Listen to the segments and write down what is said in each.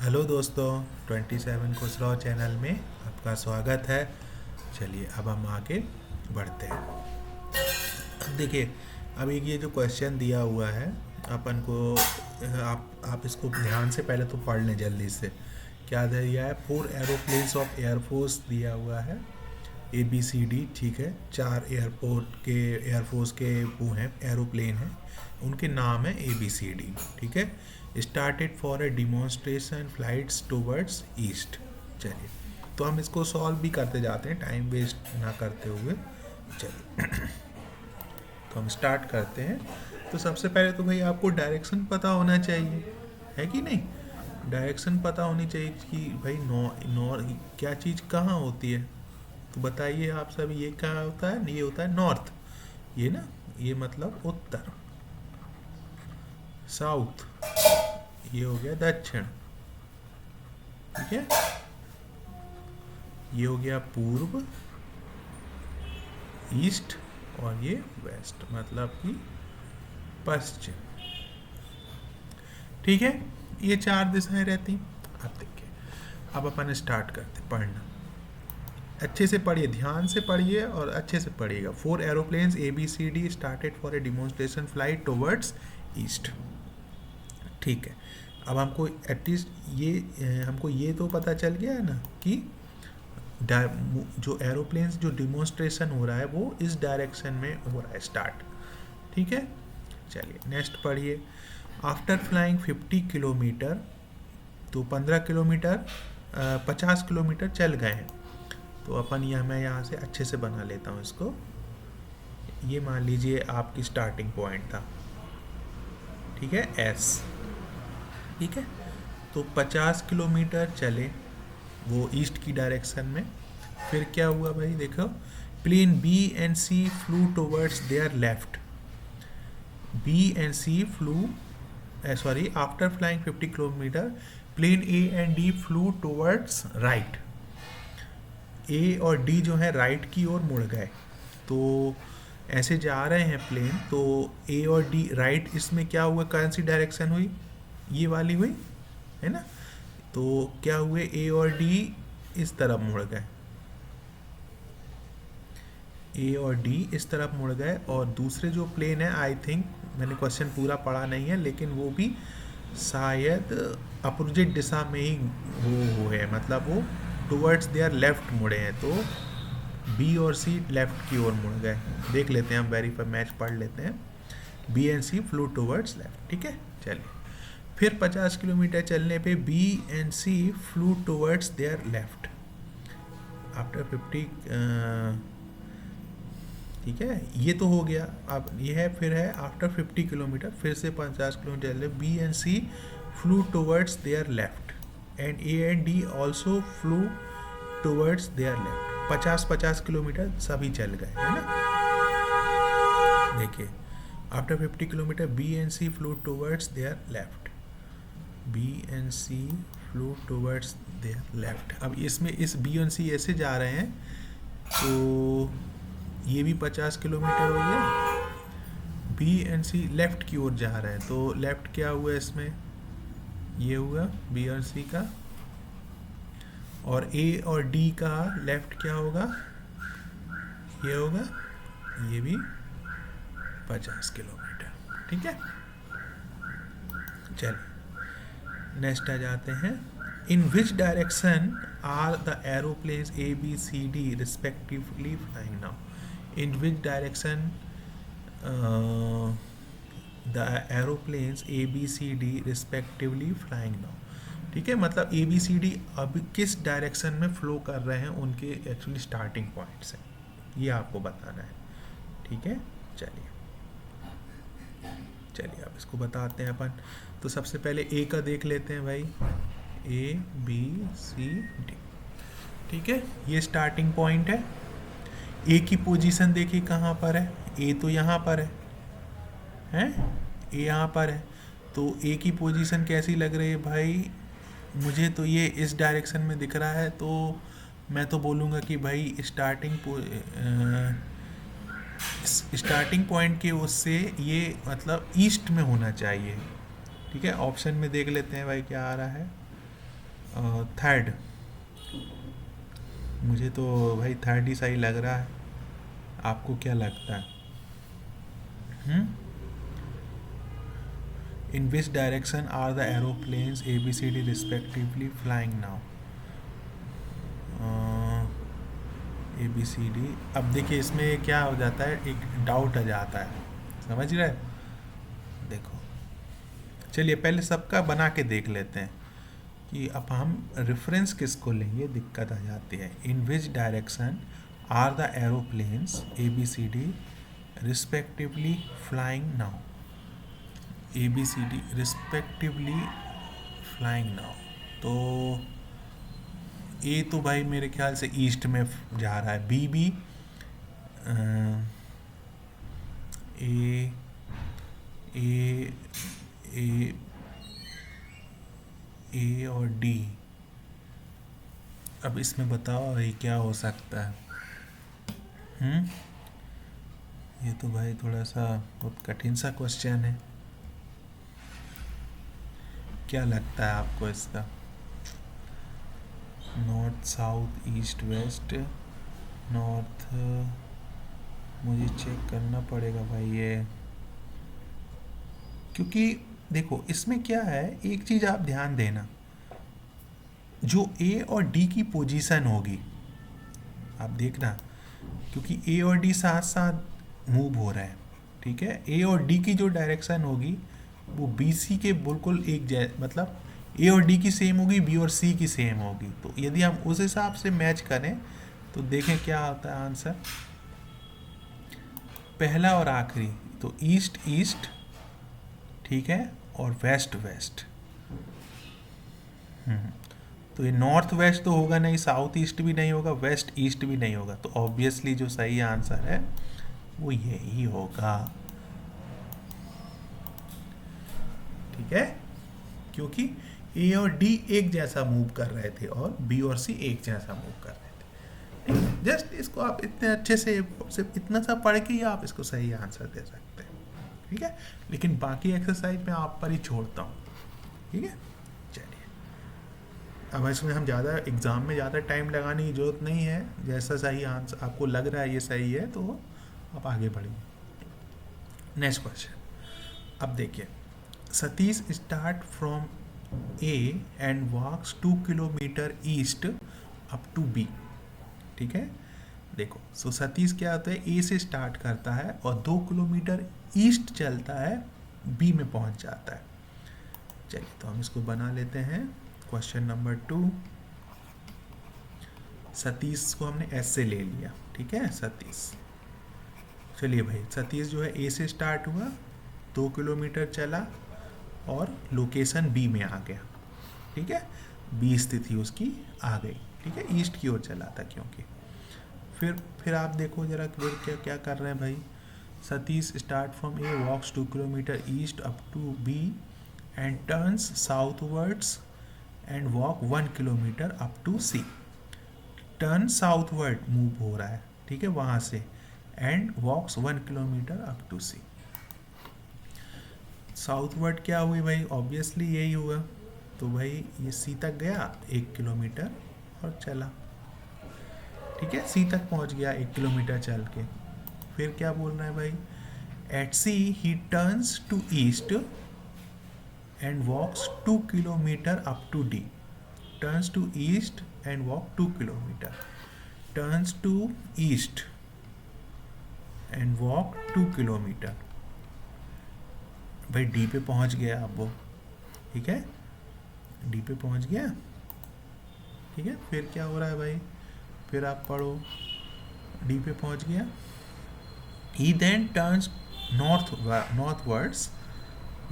Hello दोस्तों, 27 खुश रहो चैनल में आपका स्वागत है। चलिए अब हम आगे बढ़ते हैं। अब देखिए, अब एक ये जो क्वेश्चन दिया हुआ है अपन को, आप इसको ध्यान से पहले तो पढ़ लें जल्दी से। क्या दिया है? 4 एरोप्लेन्स ऑफ एयरफोर्स दिया हुआ है, ABCD। ठीक है, 4 एयरपोर्ट के एयरफोर्स के वो हैं, एरोप्लेन हैं, उनके नाम है ABCD। ठीक है, started for a demonstration flights towards east. चलिए, तो हम इसको सॉल्व भी करते जाते हैं टाइम वेस्ट ना करते हुए। चलिए तो हम स्टार्ट करते हैं। तो सबसे पहले तो भाई आपको डायरेक्शन पता होना चाहिए, है कि नहीं? डायरेक्शन पता होनी चाहिए कि भाई नॉर क्या चीज़ कहाँ होती है। तो बताइए आप सब, ये क्या होता है? ये होता है नॉर्थ, ये ना, ये मतलब उत्तर। साउथ, ये हो गया दक्षिण। ठीक है, ये हो गया पूर्व, ईस्ट, और ये वेस्ट मतलब कि पश्चिम। ठीक है, ये 4 दिशाएं रहती। अब देखिए, अब अपन स्टार्ट करते पढ़ना। अच्छे से पढ़िए, ध्यान से पढ़िए और अच्छे से पढ़िएगा। 4 aeroplanes ABCD started for a demonstration flight towards east. ठीक है, अब हमको एटलीस्ट हमको ये तो पता चल गया है ना कि जो एरोप्लेन्स जो डिमॉन्स्ट्रेशन हो रहा है वो इस डायरेक्शन में हो रहा है स्टार्ट। ठीक है, चलिए नेक्स्ट पढ़िए। आफ्टर फ्लाइंग 50 किलोमीटर, तो 15 किलोमीटर 50 किलोमीटर चल गए हैं। तो अपन मैं यहाँ से अच्छे से बना लेता हूँ इसको। ये मान लीजिए आपकी स्टार्टिंग पॉइंट था, ठीक है, S। ठीक है, तो 50 किलोमीटर चले वो ईस्ट की डायरेक्शन में। फिर क्या हुआ भाई, देखो, plane B and C flew towards their left. B and C flew, sorry, after flying 50 kilometre plane A and D flew towards right. A और D जो है राइट की ओर मुड़ गए। तो ऐसे जा रहे हैं प्लेन, तो A और D राइट, इसमें क्या हुआ, कौन सी डायरेक्शन हुई? ये वाली हुई है ना। तो क्या हुए, A और D इस तरफ मुड़ गए, A और D इस तरफ मुड़ गए। और दूसरे जो प्लेन है, आई थिंक मैंने क्वेश्चन पूरा पढ़ा नहीं है, लेकिन वो भी शायद अपोजिट दिशा में ही वो है, मतलब वो टुवर्ड्स देयर लेफ्ट मुड़े हैं। तो B और C लेफ्ट की ओर मुड़ गए। देख लेते हैं हम, वेरीफाई मैच पढ़ लेते हैं। B and C flew towards left. ठीक है, चलिए। फिर 50 किलोमीटर चलने पे B and C flew towards their left after 50। ठीक है, ये तो हो गया। अब ये है, फिर है आफ्टर 50 किलोमीटर, फिर से 50 किलोमीटर चले, B and C flew towards their left and A and D also flu towards their left. 50-50 kilometre सभी चल गए, है ना। देखिए, after 50 kilometre B and C flew towards their left, B and C flew towards their left. अब इसमें इस B and C ऐसे जा रहे हैं, तो ये भी 50 किलोमीटर हो गया। B and C लेफ्ट की ओर जा रहे हैं, तो लेफ्ट क्या हुआ इसमें, ये हुआ B और C का। और A और D का लेफ्ट क्या होगा, ये होगा, ये भी 50 किलोमीटर। ठीक है, चलिए नेक्स्ट आ जाते हैं। In which direction are the aeroplanes ABCD respectively flying now? In which direction the aeroplanes ABCD respectively flying now? ठीक है, मतलब ABCD अब किस डायरेक्शन में फ्लो कर रहे हैं, उनके एक्चुअली स्टार्टिंग पॉइंट से, ये आपको बताना है। ठीक है, चलिए अब इसको बताते हैं अपन। तो सबसे पहले A का देख लेते हैं भाई, ABCD। ठीक है, ये स्टार्टिंग पॉइंट है। A की पोजीशन देखिए कहाँ पर है, A तो यहाँ पर है, A यहाँ पर है। तो A की पोजीशन कैसी लग रही है भाई, मुझे तो ये इस डायरेक्शन में दिख रहा है। तो मैं तो बोलूँगा कि भाई स्टार्टिंग पॉइंट के उससे ये मतलब ईस्ट में होना चाहिए। ठीक है, ऑप्शन में देख लेते हैं भाई क्या आ रहा है। थर्ड, मुझे तो भाई थर्ड ही सही लग रहा है, आपको क्या लगता है? In which direction are the aeroplanes A B C D respectively flying now? A B C D, अब देखिए इसमें क्या हो जाता है, एक डाउट आ जाता है, समझ रहे? देखो, चलिए पहले सबका बना के देख लेते हैं कि अब हम रेफरेंस किसको लेंगे, दिक्कत आ जाती है। In which direction are the aeroplanes A B C D respectively flying now? A B C D respectively flying now, तो ए तो भाई मेरे ख्याल से ईस्ट में जा रहा है, बी भी ए ए ए ए और डी, अब इसमें बताओ ये क्या हो सकता है? ये तो भाई थोड़ा सा बहुत कठिन सा क्वेश्चन है, क्या लगता है आपको इसका? North south east west, north, मुझे चेक करना पड़ेगा भाई ये, क्योंकि देखो इसमें क्या है, एक चीज़ आप ध्यान देना, जो ए और डी की पोजीशन होगी, आप देखना, क्योंकि ए और डी साथ साथ मूव हो रहे हैं, ठीक है? ए और डी की जो डायरेक्शन होगी वो बी सी के बिल्कुल मतलब ए और डी की सेम होगी, बी और सी की सेम होगी, तो यदि हम उस हिसाब से मैच करें तो देखें क्या आता है आंसर, पहला और आखिरी, तो ईस्ट ईस्ट, ठीक है, और वेस्ट वेस्ट। तो ये नॉर्थ वेस्ट तो होगा नहीं, साउथ ईस्ट भी नहीं होगा, वेस्ट ईस्ट भी नहीं होगा, तो ऑब्वियसली जो सही आंसर है वो यही होगा, ठीक है? क्योंकि ए और डी एक जैसा मूव कर रहे थे और बी और सी एक जैसा मूव कर रहे थे। जस्ट इसको आप इतने अच्छे से सिर्फ इतना सा पढ़ के ही आप इसको सही आंसर दे सकते हैं, ठीक है? लेकिन बाकी एक्सरसाइज मैं आप पर ही छोड़ता हूँ, ठीक है? चलिए, अब इसमें हम ज़्यादा एग्ज़ाम में ज़्यादा टाइम लगाने की ज़रूरत नहीं है, जैसा सही आंसर आपको लग रहा है ये सही है तो आप आगे बढ़िए। नेक्स्ट क्वेश्चन, अब देखिए, Satish start from A and walks 2 kilometre east up to B, ठीक है? देखो, सो सतीश क्या होता है, ए से स्टार्ट करता है और 2 किलोमीटर ईस्ट चलता है, बी में पहुंच जाता है। चलिए तो हम इसको बना लेते हैं। क्वेश्चन नंबर 2, सतीश को हमने एस से ले लिया, ठीक है? सतीश, चलिए भाई, सतीश जो है ए से स्टार्ट हुआ, 2 किलोमीटर चला और लोकेशन बी में आ गया, ठीक है? बी स्थिति उसकी आ गई, ठीक है? ईस्ट की ओर चला था क्योंकि फिर आप देखो जरा क्या क्या कर रहे हैं भाई, Satish start from A, walks 2 kilometre east up to B and turns southwards and walk 1 kilometre up to C. Turn southward move हो रहा है, ठीक है, वहाँ से, and walks 1 kilometre up to C. Southward क्या हुई भाई, ऑब्वियसली यही हुआ, तो भाई ये सी तक गया 1 किलोमीटर और चला, ठीक है? सी तक पहुंच गया 1 किलोमीटर चल के। फिर क्या बोल रहा है भाई, at C he turns to east and walks 2 kilometre up to D. Turns to east and walk 2 kilometre, turns to east and walk 2 kilometre, भाई डी पे पहुंच गया अब वो, ठीक है? डी पे पहुंच गया, ठीक है? फिर क्या हो रहा है भाई, फिर आप पढ़ो, डी पे पहुंच गया, ही देन टर्न्स नॉर्थवर्ड्स,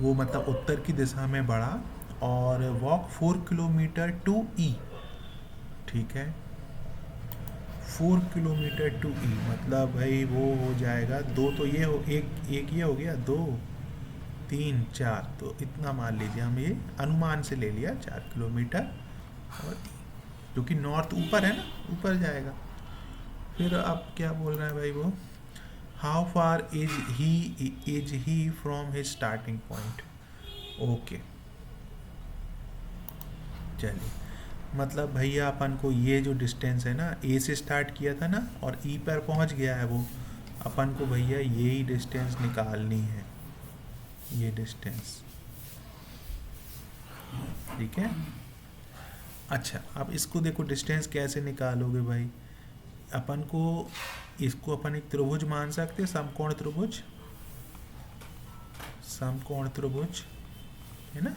वो मतलब उत्तर की दिशा में बढ़ा, और वॉक 4 किलोमीटर टू ई, ठीक है? 4 किलोमीटर टू ई मतलब भाई वो हो जाएगा, दो तो ये हो, एक ये हो गया, 2 3 4, तो इतना मान लीजिए, हम ये अनुमान से ले लिया 4 किलोमीटर, और क्योंकि नॉर्थ ऊपर है ना, ऊपर जाएगा। फिर अब क्या बोल रहा है भाई वो, how far is he from his starting point, okay. चलिए मतलब भैया अपन को ये जो डिस्टेंस है ना, ए से स्टार्ट किया था ना और ई पर पहुंच गया है वो, अपन को भैया यही डिस्टेंस निकालनी है, ये डिस्टेंस, ठीक है। अच्छा, अब इसको देखो डिस्टेंस कैसे निकालोगे भाई, अपन को इसको अपन एक त्रिभुज मान सकते हैं, समकोण त्रिभुज, समकोण त्रिभुज है ना।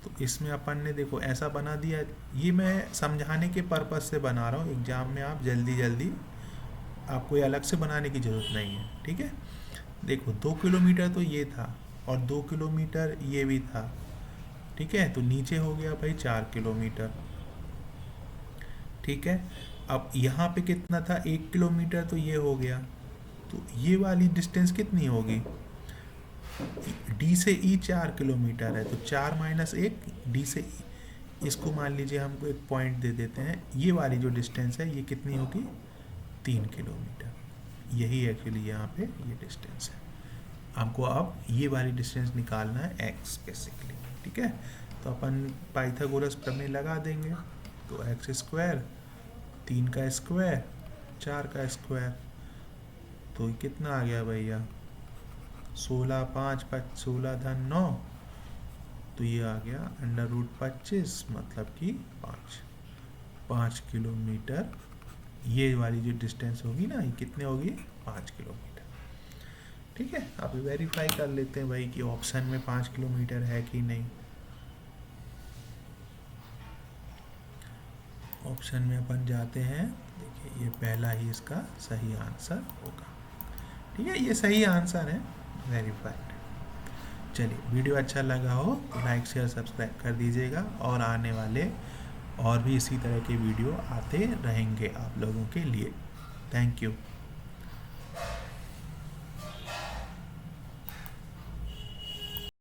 तो इसमें अपन ने देखो ऐसा बना दिया, ये मैं समझाने के पर्पस से बना रहा हूँ, एग्जाम में आप जल्दी जल्दी, आपको ये अलग से बनाने की ज़रूरत नहीं है, ठीक है। देखो 2 किलोमीटर तो ये था और 2 किलोमीटर ये भी था, ठीक है, तो नीचे हो गया भाई 4 किलोमीटर, ठीक है। अब यहाँ पे कितना था, 1 किलोमीटर, तो ये हो गया, तो ये वाली डिस्टेंस कितनी होगी, डी से ई 4 किलोमीटर है, तो 4 माइनस 1 डी से ई, इसको मान लीजिए हमको एक पॉइंट दे देते हैं, ये वाली जो डिस्टेंस है ये कितनी होगी, 3 किलोमीटर, यही एक्चुअली यहाँ पे ये डिस्टेंस है। हमको अब ये वाली डिस्टेंस निकालना है एक्स बेसिकली, ठीक है। तो अपन पाइथागोरस प्रमेय लगा देंगे, तो एक्स स्क्वायर, 3 का स्क्वायर, 4 का स्क्वायर, तो ये कितना आ गया भैया, 16 5 16 धन 9, तो ये आ गया √25, मतलब कि 5 किलोमीटर, ये वाली जो डिस्टेंस होगी ना, ये कितने होगी, 5 किलोमीटर, ठीक है। अब वेरीफाई कर लेते हैं भाई कि ऑप्शन में 5 किलोमीटर है कि नहीं। ऑप्शन में अपन जाते हैं, देखिए ये पहला ही इसका सही आंसर होगा, ठीक है, ये सही आंसर है, वेरीफाइड। चलिए, वीडियो अच्छा लगा हो तो लाइक शेयर सब्सक्राइब कर दीजिएगा, और आने वाले और भी इसी तरह के वीडियो आते रहेंगे आप लोगों के लिए। Thank you.